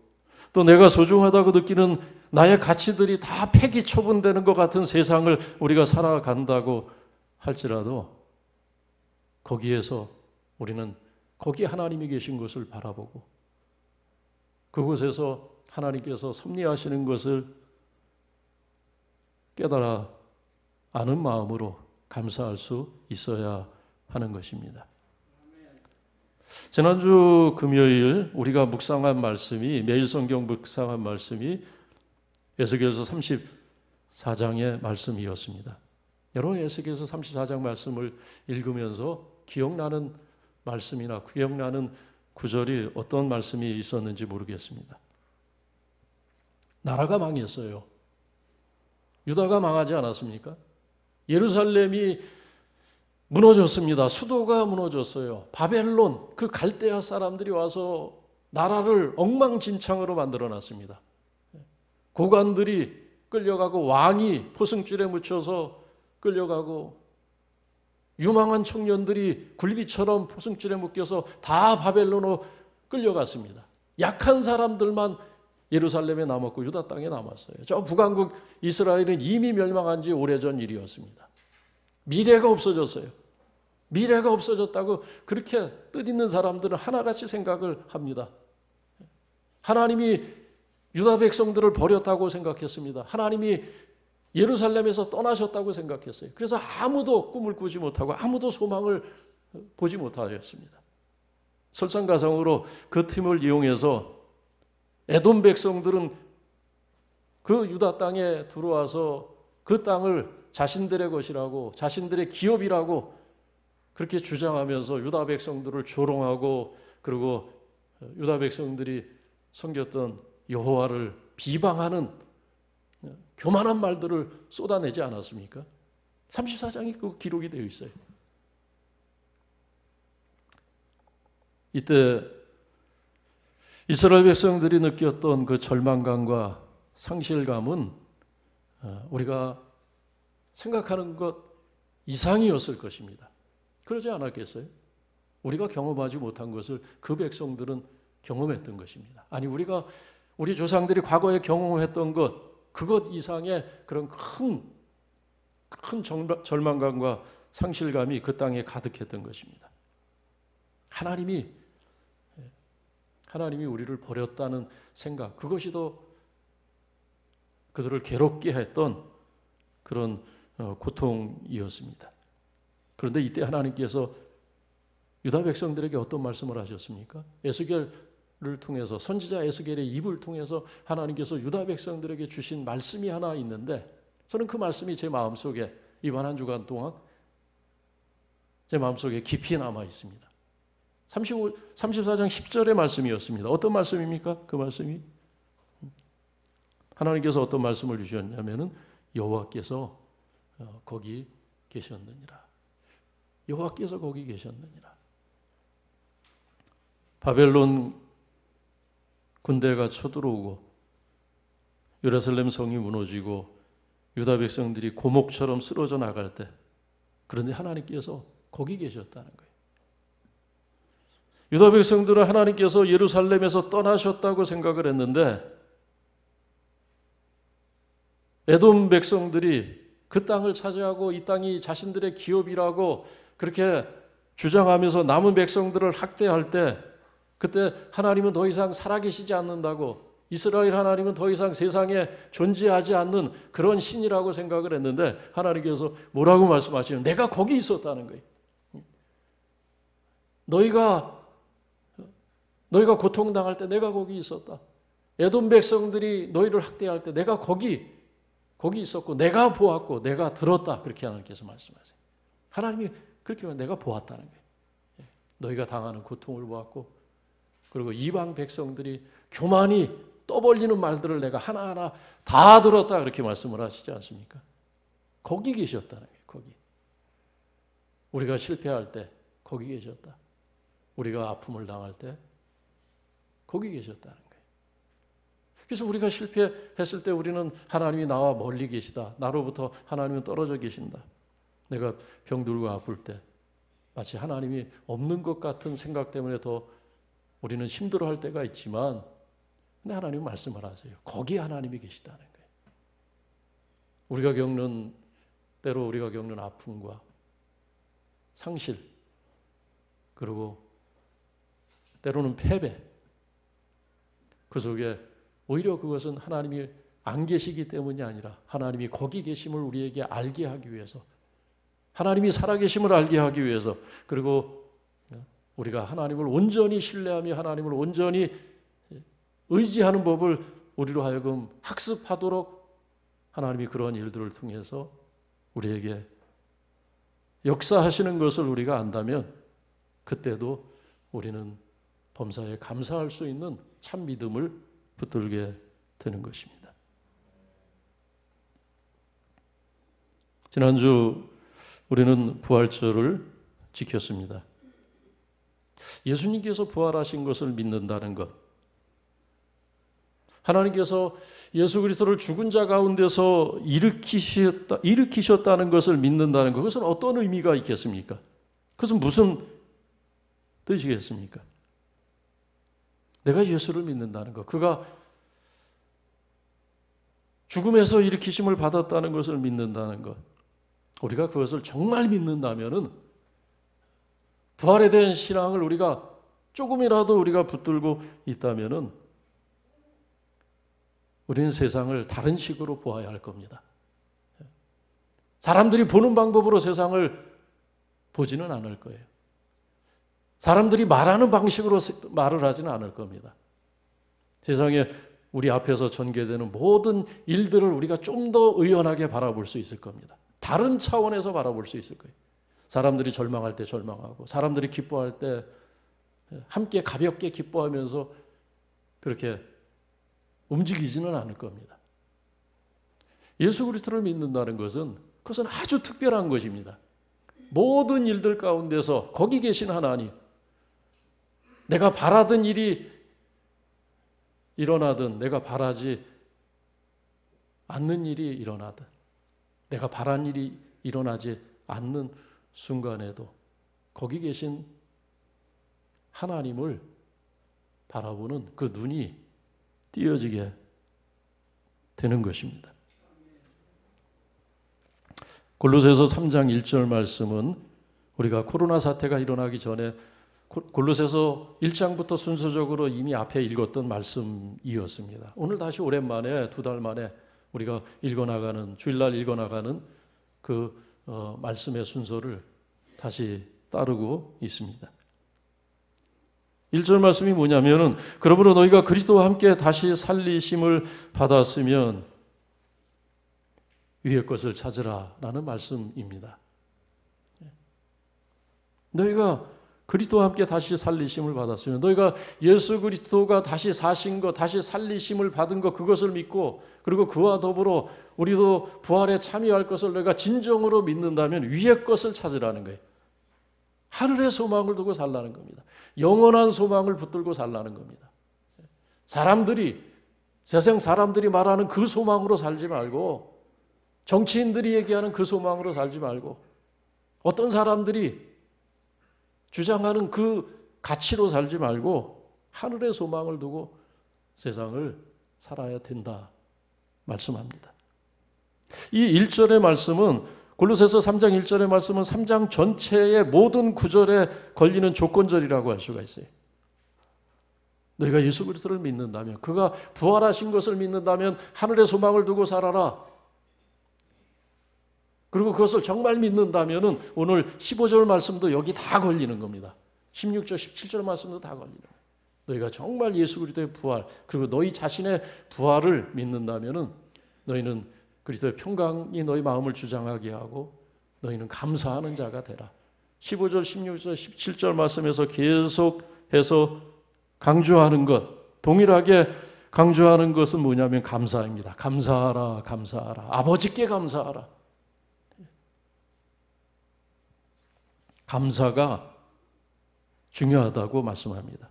또 내가 소중하다고 느끼는 나의 가치들이 다 폐기 처분되는 것 같은 세상을 우리가 살아간다고 할지라도 거기에서 우리는 거기 하나님이 계신 것을 바라보고 그곳에서 하나님께서 섭리하시는 것을 깨달아 아는 마음으로 감사할 수 있어야 하는 것입니다. 지난주 금요일 우리가 묵상한 말씀이 매일 성경 묵상한 말씀이 에스겔서 34장의 말씀이었습니다. 여러분 에스겔서 34장 말씀을 읽으면서 기억나는 말씀이나 기억나는 구절이 어떤 말씀이 있었는지 모르겠습니다. 나라가 망했어요. 유다가 망하지 않았습니까? 예루살렘이 무너졌습니다. 수도가 무너졌어요. 바벨론, 그 갈대아 사람들이 와서 나라를 엉망진창으로 만들어놨습니다. 고관들이 끌려가고 왕이 포승줄에 묻혀서 끌려가고 유망한 청년들이 굴비처럼 포승줄에 묶여서 다 바벨론으로 끌려갔습니다. 약한 사람들만 예루살렘에 남았고 유다 땅에 남았어요. 저 북왕국 이스라엘은 이미 멸망한 지 오래전 일이었습니다. 미래가 없어졌어요. 미래가 없어졌다고 그렇게 뜻있는 사람들은 하나같이 생각을 합니다. 하나님이 유다 백성들을 버렸다고 생각했습니다. 하나님이 예루살렘에서 떠나셨다고 생각했어요. 그래서 아무도 꿈을 꾸지 못하고 아무도 소망을 보지 못하였습니다. 설상가상으로 그 틈을 이용해서 에돔 백성들은 그 유다 땅에 들어와서 그 땅을 자신들의 것이라고 자신들의 기업이라고 그렇게 주장하면서 유다 백성들을 조롱하고 그리고 유다 백성들이 섬겼던 여호와를 비방하는 교만한 말들을 쏟아내지 않았습니까? 34장이 그 기록이 되어 있어요. 이때 이스라엘 백성들이 느꼈던 그 절망감과 상실감은 우리가 생각하는 것 이상이었을 것입니다. 그러지 않았겠어요? 우리가 경험하지 못한 것을 그 백성들은 경험했던 것입니다. 아니 우리 조상들이 과거에 경험했던 그것 이상의 그런 큰 절망감과 상실감이 그 땅에 가득했던 것입니다. 하나님이 우리를 버렸다는 생각, 그것이 더 그들을 괴롭게 했던 그런 고통이었습니다. 그런데 이때 하나님께서 유다 백성들에게 어떤 말씀을 하셨습니까? 에스겔을 통해서 선지자 에스겔의 입을 통해서 하나님께서 유다 백성들에게 주신 말씀이 하나 있는데 저는 그 말씀이 제 마음속에 이번 한 주간 동안 제 마음속에 깊이 남아 있습니다. 34장 10절의 말씀이었습니다. 어떤 말씀입니까? 그 말씀이 하나님께서 어떤 말씀을 주셨냐면은 여호와께서 거기 계셨느니라. 여호와께서 거기 계셨느니라. 바벨론 군대가 쳐들어오고 예루살렘 성이 무너지고 유다 백성들이 고목처럼 쓰러져 나갈 때 그런데 하나님께서 거기 계셨다는 거예요. 유다 백성들은 하나님께서 예루살렘에서 떠나셨다고 생각을 했는데 에돔 백성들이 그 땅을 차지하고 이 땅이 자신들의 기업이라고 그렇게 주장하면서 남은 백성들을 학대할 때 그때 하나님은 더 이상 살아계시지 않는다고, 이스라엘 하나님은 더 이상 세상에 존재하지 않는 그런 신이라고 생각을 했는데 하나님께서 뭐라고 말씀하시냐면 내가 거기 있었다는 거예요. 너희가 고통당할 때 내가 거기 있었다. 에돔 백성들이 너희를 학대할 때 내가 거기 있었고 내가 보았고 내가 들었다. 그렇게 하나님께서 말씀하세요. 하나님이 그렇게 하면 내가 보았다는 거예요. 너희가 당하는 고통을 보았고, 그리고 이방 백성들이 교만히 떠벌리는 말들을 내가 하나하나 다 들었다. 그렇게 말씀을 하시지 않습니까? 거기 계셨다는 거예요. 거기. 우리가 실패할 때 거기 계셨다. 우리가 아픔을 당할 때 거기 계셨다는 거예요. 그래서 우리가 실패했을 때 우리는 하나님이 나와 멀리 계시다. 나로부터 하나님은 떨어져 계신다. 내가 병들고 아플 때 마치 하나님이 없는 것 같은 생각 때문에 더 우리는 힘들어할 때가 있지만, 근데 하나님은 말씀을 하세요. 거기 하나님이 계시다는 거예요. 때로 우리가 겪는 아픔과 상실, 그리고 때로는 패배, 그 속에 오히려 그것은 하나님이 안 계시기 때문이 아니라 하나님이 거기 계심을 우리에게 알게 하기 위해서, 하나님이 살아계심을 알게 하기 위해서, 그리고 우리가 하나님을 온전히 신뢰하며 하나님을 온전히 의지하는 법을 우리로 하여금 학습하도록 하나님이 그런 일들을 통해서 우리에게 역사하시는 것을 우리가 안다면 그때도 우리는 범사에 감사할 수 있는 참 믿음을 붙들게 되는 것입니다. 지난주 우리는 부활절을 지켰습니다. 예수님께서 부활하신 것을 믿는다는 것, 하나님께서 예수 그리스도를 죽은 자 가운데서 일으키셨다는 것을 믿는다는 것, 그것은 어떤 의미가 있겠습니까? 그것은 무슨 뜻이겠습니까? 내가 예수를 믿는다는 것, 그가 죽음에서 일으키심을 받았다는 것을 믿는다는 것, 우리가 그것을 정말 믿는다면은 부활에 대한 신앙을 우리가 조금이라도 우리가 붙들고 있다면은 우리는 세상을 다른 식으로 보아야 할 겁니다. 사람들이 보는 방법으로 세상을 보지는 않을 거예요. 사람들이 말하는 방식으로 말을 하지는 않을 겁니다. 세상에 우리 앞에서 전개되는 모든 일들을 우리가 좀 더 의연하게 바라볼 수 있을 겁니다. 다른 차원에서 바라볼 수 있을 거예요. 사람들이 절망할 때 절망하고, 사람들이 기뻐할 때 함께 가볍게 기뻐하면서 그렇게 움직이지는 않을 겁니다. 예수 그리스도를 믿는다는 것은 그것은 아주 특별한 것입니다. 모든 일들 가운데서 거기 계신 하나님, 내가 바라던 일이 일어나든 내가 바라지 않는 일이 일어나든 내가 바란 일이 일어나지 않는 순간에도 거기 계신 하나님을 바라보는 그 눈이 띄어지게 되는 것입니다. 골로새서 3장 1절 말씀은 우리가 코로나 사태가 일어나기 전에 골로새서 1장부터 순서적으로 이미 앞에 읽었던 말씀이었습니다. 오늘 다시 오랜만에 2달 만에 우리가 읽어나가는, 주일날 읽어나가는 그 말씀의 순서를 다시 따르고 있습니다. 1절 말씀이 뭐냐면은, 그러므로 너희가 그리스도와 함께 다시 살리심을 받았으면 위의 것을 찾으라 라는 말씀입니다. 너희가 그리스도와 함께 다시 살리심을 받았으면, 너희가 예수 그리스도가 다시 사신 것, 다시 살리심을 받은 것, 그것을 믿고, 그리고 그와 더불어 우리도 부활에 참여할 것을 너희가 진정으로 믿는다면 위의 것을 찾으라는 거예요. 하늘의 소망을 두고 살라는 겁니다. 영원한 소망을 붙들고 살라는 겁니다. 세상 사람들이 말하는 그 소망으로 살지 말고, 정치인들이 얘기하는 그 소망으로 살지 말고, 어떤 사람들이 주장하는 그 가치로 살지 말고 하늘의 소망을 두고 세상을 살아야 된다 말씀합니다. 이 1절의 말씀은 골로새서 3장 1절의 말씀은 3장 전체의 모든 구절에 걸리는 조건절이라고 할 수가 있어요. 너희가 예수 그리스도를 믿는다면, 그가 부활하신 것을 믿는다면 하늘의 소망을 두고 살아라. 그리고 그것을 정말 믿는다면 오늘 15절 말씀도 여기 다 걸리는 겁니다. 16절, 17절 말씀도 다 걸리는 거예요. 너희가 정말 예수 그리스도의 부활, 그리고 너희 자신의 부활을 믿는다면 너희는 그리스도의 평강이 너희 마음을 주장하게 하고 너희는 감사하는 자가 되라. 15절, 16절, 17절 말씀에서 계속해서 강조하는 것, 동일하게 강조하는 것은 뭐냐면 감사입니다. 감사하라, 감사하라. 아버지께 감사하라. 감사가 중요하다고 말씀합니다.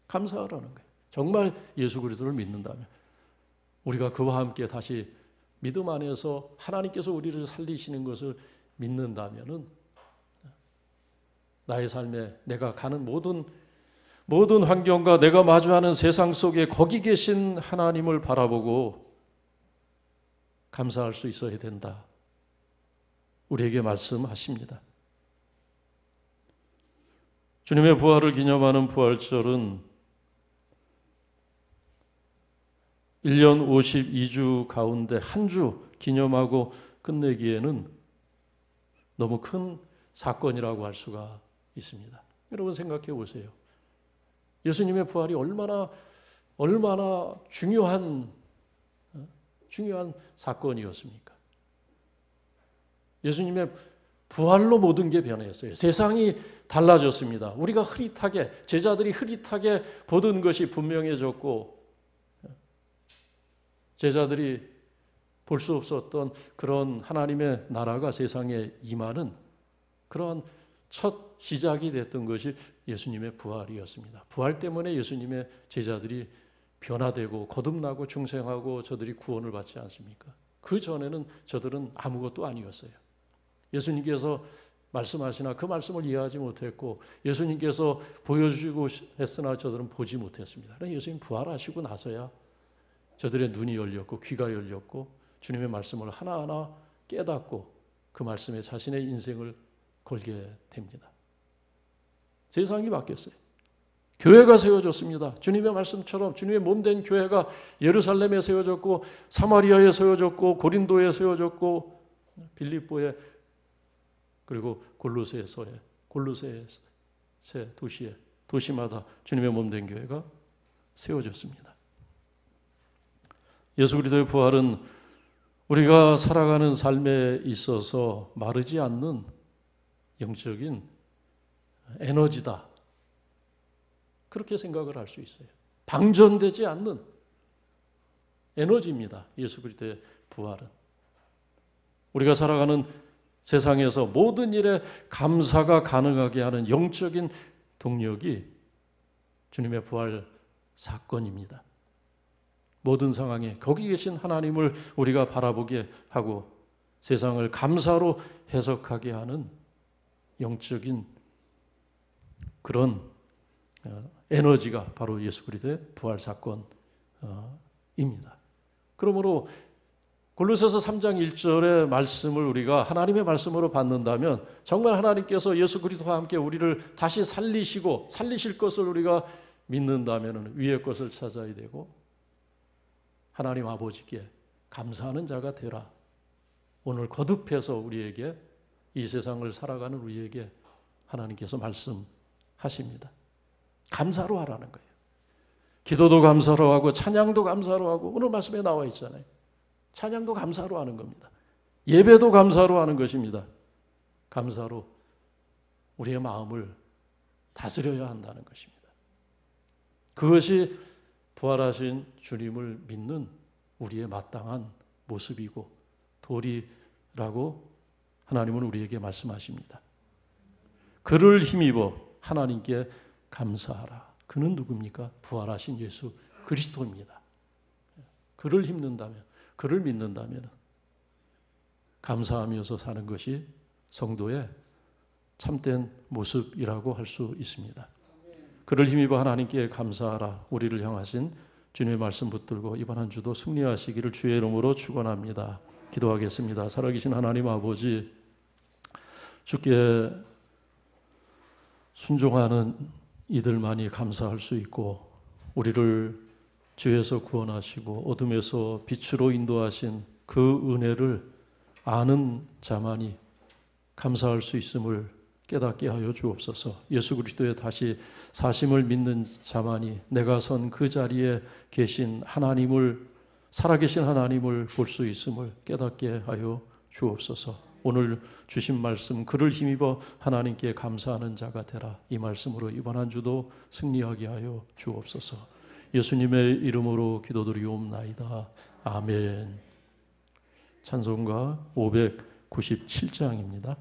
감사하라는 거예요. 정말 예수 그리스도를 믿는다면, 우리가 그와 함께 다시 믿음 안에서 하나님께서 우리를 살리시는 것을 믿는다면 나의 삶에 내가 가는 모든 환경과 내가 마주하는 세상 속에 거기 계신 하나님을 바라보고 감사할 수 있어야 된다. 우리에게 말씀하십니다. 주님의 부활을 기념하는 부활절은 1년 52주 가운데 한 주 기념하고 끝내기에는 너무 큰 사건이라고 할 수가 있습니다. 여러분 생각해 보세요. 예수님의 부활이 얼마나 중요한 사건이었습니까? 예수님의 부활로 모든 게 변했어요. 세상이 달라졌습니다. 우리가 제자들이 흐릿하게 보던 것이 분명해졌고, 제자들이 볼 수 없었던 그런 하나님의 나라가 세상에 임하는 그런 첫 시작이 됐던 것이 예수님의 부활이었습니다. 부활 때문에 예수님의 제자들이 변화되고 거듭나고 중생하고 저들이 구원을 받지 않습니까? 그 전에는 저들은 아무것도 아니었어요. 예수님께서 말씀하시나 그 말씀을 이해하지 못했고, 예수님께서 보여주시고 했으나 저들은 보지 못했습니다. 예수님 부활하시고 나서야 저들의 눈이 열렸고 귀가 열렸고 주님의 말씀을 하나하나 깨닫고 그 말씀에 자신의 인생을 걸게 됩니다. 세상이 바뀌었어요. 교회가 세워졌습니다. 주님의 말씀처럼 주님의 몸된 교회가 예루살렘에 세워졌고 사마리아에 세워졌고 고린도에 세워졌고 빌립보에, 그리고 골로새 도시마다 주님의 몸된 교회가 세워졌습니다. 예수 그리스도의 부활은 우리가 살아가는 삶에 있어서 마르지 않는 영적인 에너지다. 그렇게 생각을 할 수 있어요. 방전되지 않는 에너지입니다. 예수 그리스도의 부활은. 우리가 살아가는 세상에서 모든 일에 감사가 가능하게 하는 영적인 동력이 주님의 부활 사건입니다. 모든 상황에 거기 계신 하나님을 우리가 바라보게 하고 세상을 감사로 해석하게 하는 영적인 그런 에너지가 바로 예수 그리스도의 부활 사건입니다. 그러므로 골로새서 3장 1절의 말씀을 우리가 하나님의 말씀으로 받는다면 정말 하나님께서 예수 그리스도와 함께 우리를 다시 살리실 것을 우리가 믿는다면 위의 것을 찾아야 되고 하나님 아버지께 감사하는 자가 되라. 오늘 거듭해서 우리에게 이 세상을 살아가는 우리에게 하나님께서 말씀하십니다. 감사로 하라는 거예요. 기도도 감사로 하고 찬양도 감사로 하고 오늘 말씀에 나와 있잖아요. 찬양도 감사로 하는 겁니다. 예배도 감사로 하는 것입니다. 감사로 우리의 마음을 다스려야 한다는 것입니다. 그것이 부활하신 주님을 믿는 우리의 마땅한 모습이고 도리라고 하나님은 우리에게 말씀하십니다. 그를 힘입어 하나님께 감사하라. 그는 누굽니까? 부활하신 예수 그리스도입니다. 그를 힘는다면, 그를 믿는다면 감사하면서 사는 것이 성도의 참된 모습이라고 할 수 있습니다. 그를 힘입어 하나님께 감사하라. 우리를 향하신 주님의 말씀 붙들고 이번 한 주도 승리하시기를 주의 이름으로 축원합니다. 기도하겠습니다. 살아계신 하나님 아버지, 주께 순종하는 이들만이 감사할 수 있고 우리를 죄에서 구원하시고 어둠에서 빛으로 인도하신 그 은혜를 아는 자만이 감사할 수 있음을 깨닫게 하여 주옵소서. 예수 그리스도의 다시 사심을 믿는 자만이 내가 선 그 자리에 계신 하나님을, 살아계신 하나님을 볼 수 있음을 깨닫게 하여 주옵소서. 오늘 주신 말씀 그를 힘입어 하나님께 감사하는 자가 되라. 이 말씀으로 이번 한 주도 승리하게 하여 주옵소서. 예수님의 이름으로 기도드리옵나이다. 아멘. 찬송가 597장입니다.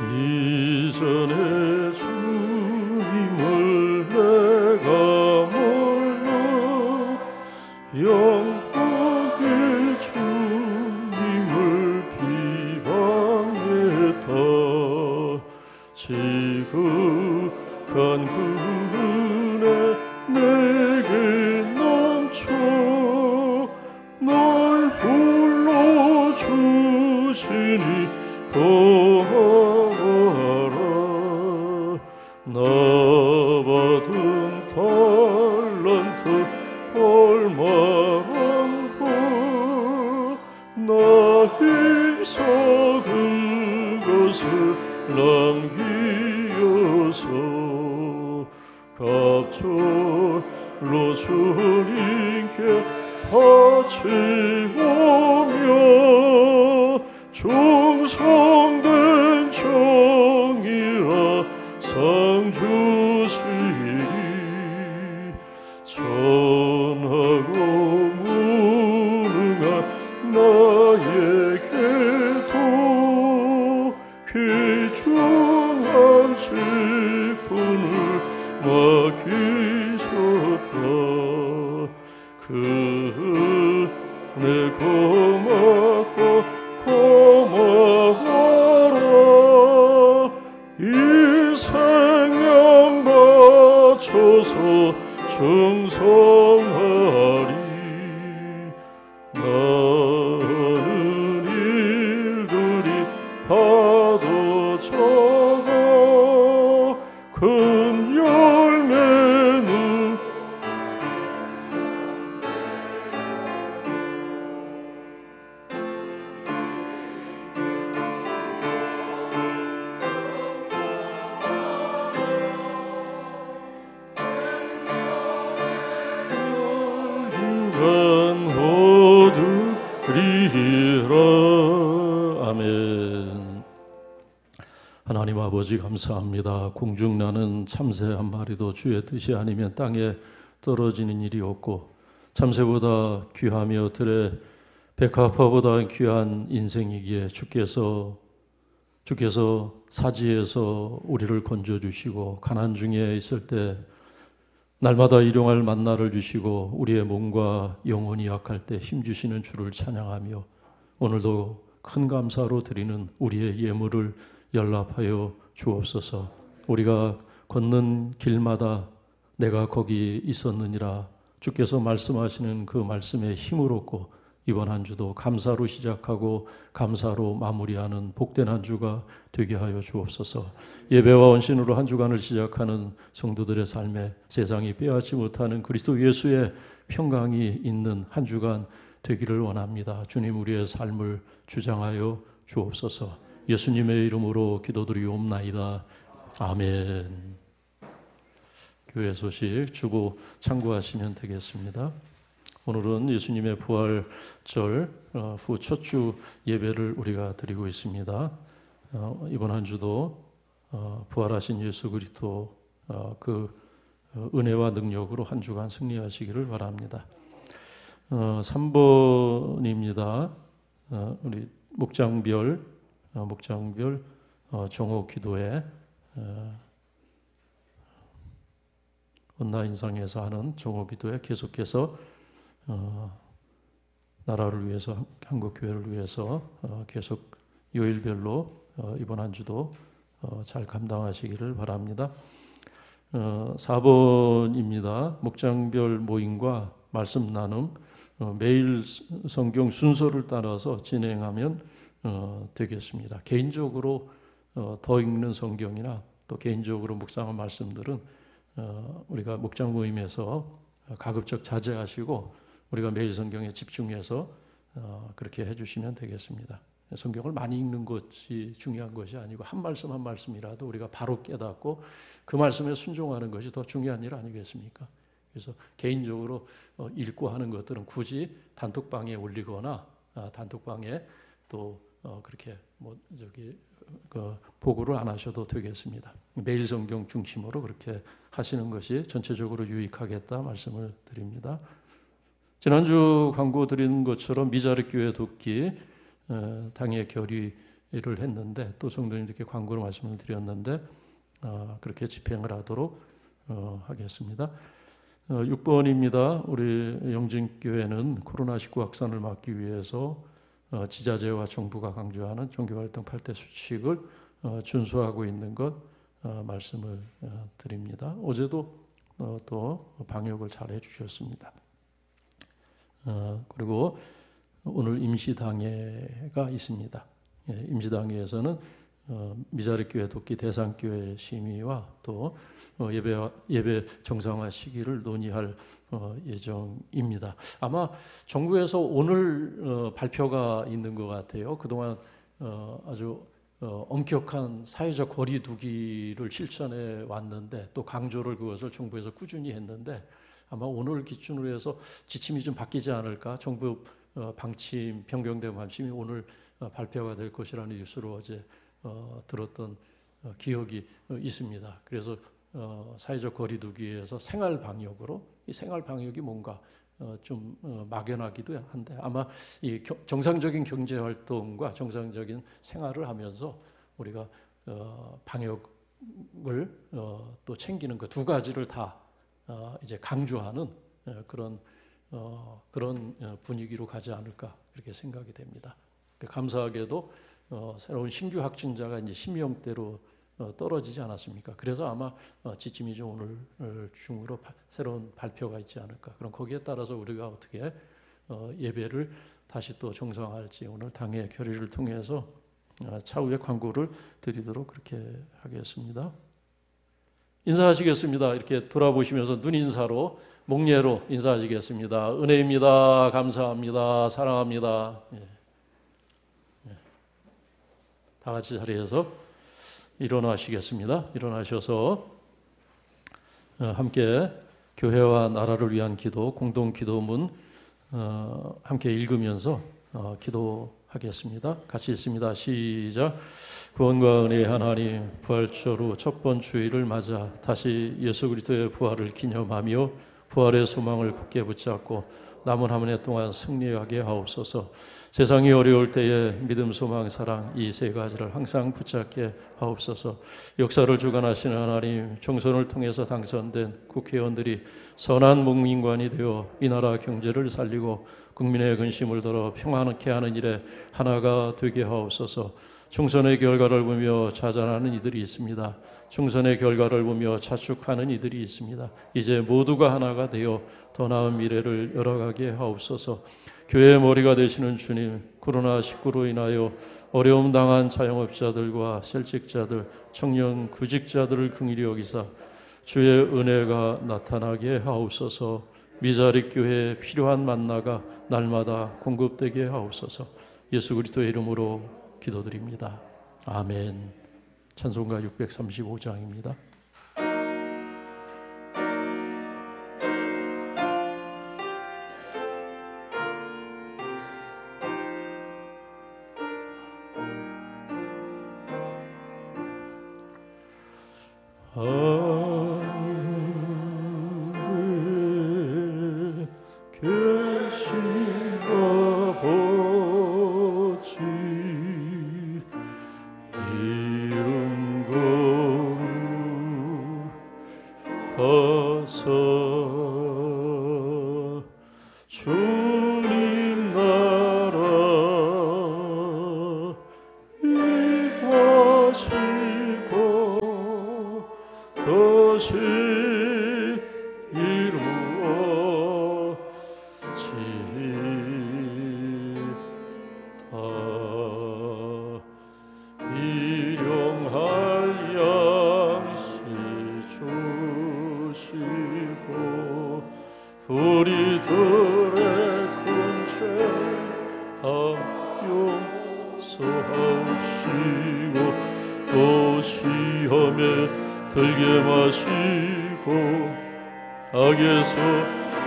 이전에 주님을 내가 몰라 영광의 주님을 비방했다. 지극한 그 은혜 내게 넘쳐 널 불러주시니 고마워라. 나 받은 달란트 얼마만고 나에서 그것을 남기어서 갑절로 주님께 바치오며 충성된 종이라 상 주시리. 전하고 무능한 나에게도 귀중한 직분을 맡기셨다. 내 고맙고 고마워라. 이 생명 바쳐서 충성하리. 많은 일들이 하도 적어 큰 열매는 얻으리라. 아멘. 하나님 아버지 감사합니다. 공중나는 참새 한 마리도 주의 뜻이 아니면 땅에 떨어지는 일이 없고 참새보다 귀하며 들의 백합화보다 귀한 인생이기에 주께서 사지에서 우리를 건져주시고 가난 중에 있을 때 날마다 일용할 만나를 주시고 우리의 몸과 영혼이 약할 때 힘주시는 주를 찬양하며 오늘도 큰 감사로 드리는 우리의 예물을 연락하여 주옵소서. 우리가 걷는 길마다 내가 거기 있었느니라 주께서 말씀하시는 그 말씀에 힘을 얻고 이번 한 주도 감사로 시작하고 감사로 마무리하는 복된 한 주가 되게 하여 주옵소서. 예배와 헌신으로 한 주간을 시작하는 성도들의 삶에 세상이 빼앗지 못하는 그리스도 예수의 평강이 있는 한 주간 되기를 원합니다. 주님 우리의 삶을 주장하여 주옵소서. 예수님의 이름으로 기도드리옵나이다. 아멘. 교회 소식 주보 참고하시면 되겠습니다. 오늘은 예수님의 부활절 후 첫 주 예배를 우리가 드리고 있습니다. 이번 한 주도 부활하신 예수 그리스도 그 은혜와 능력으로 한 주간 승리하시기를 바랍니다. 3번입니다. 우리 목장별 정오 기도회 온라인상에서 하는 정오 기도회 계속해서 나라를 위해서, 한국 교회를 위해서 계속 요일별로 이번 한 주도 잘 감당하시기를 바랍니다. 4번입니다. 목장별 모임과 말씀 나눔, 매일 성경 순서를 따라서 진행하면 되겠습니다. 개인적으로 더 읽는 성경이나 또 개인적으로 묵상한 말씀들은 우리가 목장 모임에서 가급적 자제하시고 우리가 매일 성경에 집중해서 그렇게 해주시면 되겠습니다. 성경을 많이 읽는 것이 중요한 것이 아니고 한 말씀 한 말씀이라도 우리가 바로 깨닫고 그 말씀에 순종하는 것이 더 중요한 일 아니겠습니까? 그래서 개인적으로 읽고 하는 것들은 굳이 단톡방에 올리거나 단톡방에 또 그렇게 보고를 안 하셔도 되겠습니다. 매일 성경 중심으로 그렇게 하시는 것이 전체적으로 유익하겠다 말씀을 드립니다. 지난주 광고 드린 것처럼 미자립 교회 돕기 당의 결의를 했는데 또 성도님들께 광고로 말씀을 드렸는데 그렇게 집행을 하도록 하겠습니다. 6번입니다. 우리 영진교회는 코로나19 확산을 막기 위해서 지자체와 정부가 강조하는 종교활동 8대 수칙을 준수하고 있는 것 말씀을 드립니다. 어제도 또 방역을 잘 해주셨습니다. 그리고 오늘 임시당회가 있습니다. 임시당회에서는 미자립 교회 돕기 대상교회 심의와 또 예배 정상화 시기를 논의할 예정입니다. 아마 정부에서 오늘 발표가 있는 것 같아요. 그동안 아주 엄격한 사회적 거리 두기를 실천해 왔는데 또 강조를 그것을 정부에서 꾸준히 했는데 아마 오늘 기준으로 해서 지침이 좀 바뀌지 않을까. 정부 방침, 변경된 방침이 오늘 발표가 될 것이라는 뉴스를 어제 들었던 기억이 있습니다. 그래서 사회적 거리 두기에서 생활 방역으로 이 생활 방역이 뭔가 좀 막연하기도 한데 아마 이 정상적인 경제 활동과 정상적인 생활을 하면서 우리가 방역을 또 챙기는 그 두 가지를 다 이제 강조하는 그런 분위기로 가지 않을까 그렇게 생각이 됩니다. 감사하게도 새로운 신규 확진자가 이제 10명대로 떨어지지 않았습니까? 그래서 아마 지침이 좀 오늘 중으로 새로운 발표가 있지 않을까. 그럼 거기에 따라서 우리가 어떻게 예배를 다시 또 정상화할지 오늘 당의 결의를 통해서 차후에 광고를 드리도록 그렇게 하겠습니다. 인사하시겠습니다. 이렇게 돌아보시면서 눈 인사로 목례로 인사하시겠습니다. 은혜입니다. 감사합니다. 사랑합니다. 다 같이 자리에서 일어나시겠습니다. 일어나셔서 함께 교회와 나라를 위한 기도, 공동 기도문 함께 읽으면서 기도하겠습니다. 같이 읽습니다. 시작. 구원과 은혜의 하나님, 부활절 후 첫 번 주일을 맞아 다시 예수 그리스도의 부활을 기념하며 부활의 소망을 굳게 붙잡고 남은 한 해 동안 승리하게 하옵소서. 세상이 어려울 때에 믿음, 소망, 사랑 이 세 가지를 항상 붙잡게 하옵소서. 역사를 주관하시는 하나님, 총선을 통해서 당선된 국회의원들이 선한 국민관이 되어 이 나라 경제를 살리고 국민의 근심을 덜어 평안케 하는 일에 하나가 되게 하옵소서. 총선의 결과를 보며 좌절하는 이들이 있습니다. 총선의 결과를 보며 자축하는 이들이 있습니다. 이제 모두가 하나가 되어 더 나은 미래를 열어가게 하옵소서. 교회의 머리가 되시는 주님, 코로나19로 인하여 어려움 당한 자영업자들과 실직자들, 청년 구직자들을 긍휼히 여기사 주의 은혜가 나타나게 하옵소서. 미자립 교회에 필요한 만나가 날마다 공급되게 하옵소서. 예수 그리스도의 이름으로 기도드립니다. 아멘. 찬송가 635장입니다. 주님 나 들게 마시고 악에서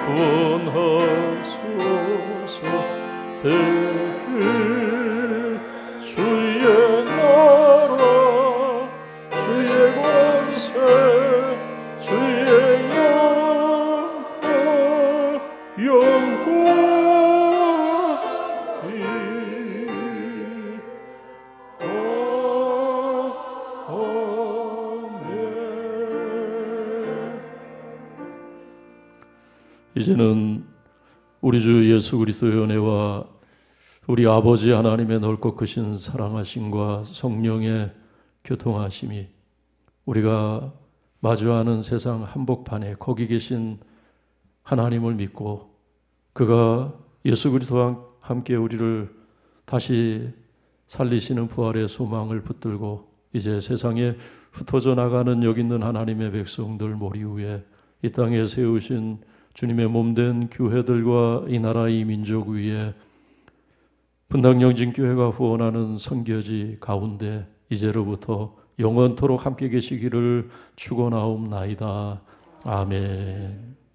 구원하소서. 대개 주의 나라 주의 권세 주의 영광 이제는 우리 주 예수 그리스도의 은혜와 우리 아버지 하나님의 넓고 크신 사랑하심과 성령의 교통하심이 우리가 마주하는 세상 한복판에 거기 계신 하나님을 믿고 그가 예수 그리스도와 함께 우리를 다시 살리시는 부활의 소망을 붙들고 이제 세상에 흩어져 나가는 여기 있는 하나님의 백성들 머리 위에 이 땅에 세우신 주님의 몸된 교회들과 이 나라 이 민족 위에 분당영진교회가 후원하는 선교지 가운데 이제로부터 영원토록 함께 계시기를 축원하옵나이다. 아멘.